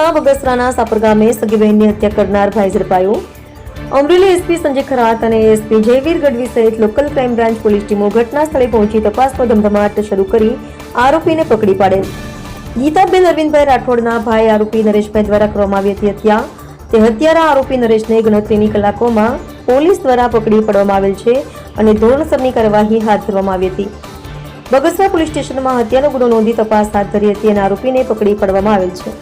રાજકોટના બગસરાના સાપર ગામે સગી બહેનની હત્યા કરનાર ભાઈ ઝડપાયો। અમરેલી એસપી સંજય ખરાત અને એસપી જયવીર ગઢવી સહિત લોકલ ક્રાઇમ બ્રાન્ચ પોલીસ ટીમો ઘટના સ્થળે પહોંચી તપાસનો ધમધમાટ શરૂ કરી આરોપીને પકડી પાડેલ। ગીતાબેન અરવિંદભાઈ રાઠોડના ભાઈ આરોપી નરેશભાઈ દ્વારા કરવામાં આવી હતી હત્યા। તે હત્યારા આરોપી નરેશને ગણતરીની કલાકોમાં પોલીસ દ્વારા પકડી પાડવામાં આવેલ છે અને ધોરણસરની કાર્યવાહી હાથ ધરવામાં આવી હતી। બગસરા પોલીસ સ્ટેશનમાં હત્યાનો ગુનો નોંધી તપાસ હાથ ધરી હતી અને આરોપીને પકડી પાડવામાં આવેલ છે।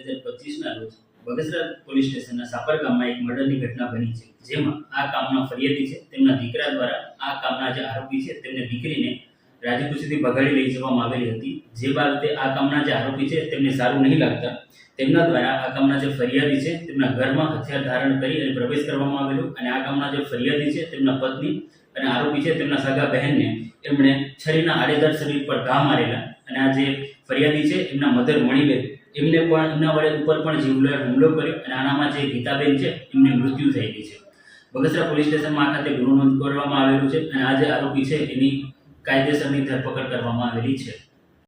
2025 રોજ બગસરા પોલીસ સ્ટેશનના સાપર ગામમાં એક મર્ડરની ઘટના બની છે, જેમાં આ કામના ફરિયાદી છે તેમના દીકરા દ્વારા આ કામના જે આરોપી છે તેમને દીકરીને રાજીપુર સુધી ભગાડી લઈ જવામાં આવેલી હતી। જે બાબતે આ કામના જે આરોપી છે તેમને સારું નહીં લાગતા તેમના દ્વારા આ કામના જે ફરિયાદી છે તેમના ઘરમાં હથિયાર ધારણ કરી અને પ્રવેશ કરવામાં આવેલો અને આ કામના જે ફરિયાદી છે તેમના પત્ની અને આરોપી છે તેમના સગા બહેનને એમણે છરીના આડેધડ શરીર પર ઘા મારેલા અને આ જે ફરિયાદી છે એમના મધર મણીબેન એમને પણ એમના વડે ઉપર પણ જીવલેણ હુમલો કર્યો અને આનામાં જે ગીતાબેન છે એમને મૃત્યુ થઈ ગઈ છે। બગસરા પોલીસ સ્ટેશનમાં આ ખાતે ગુનો નોંધ કરવામાં આવેલું છે અને આ જે આરોપી છે એની કાયદેસરની ધરપકડ કરવામાં આવેલી છે।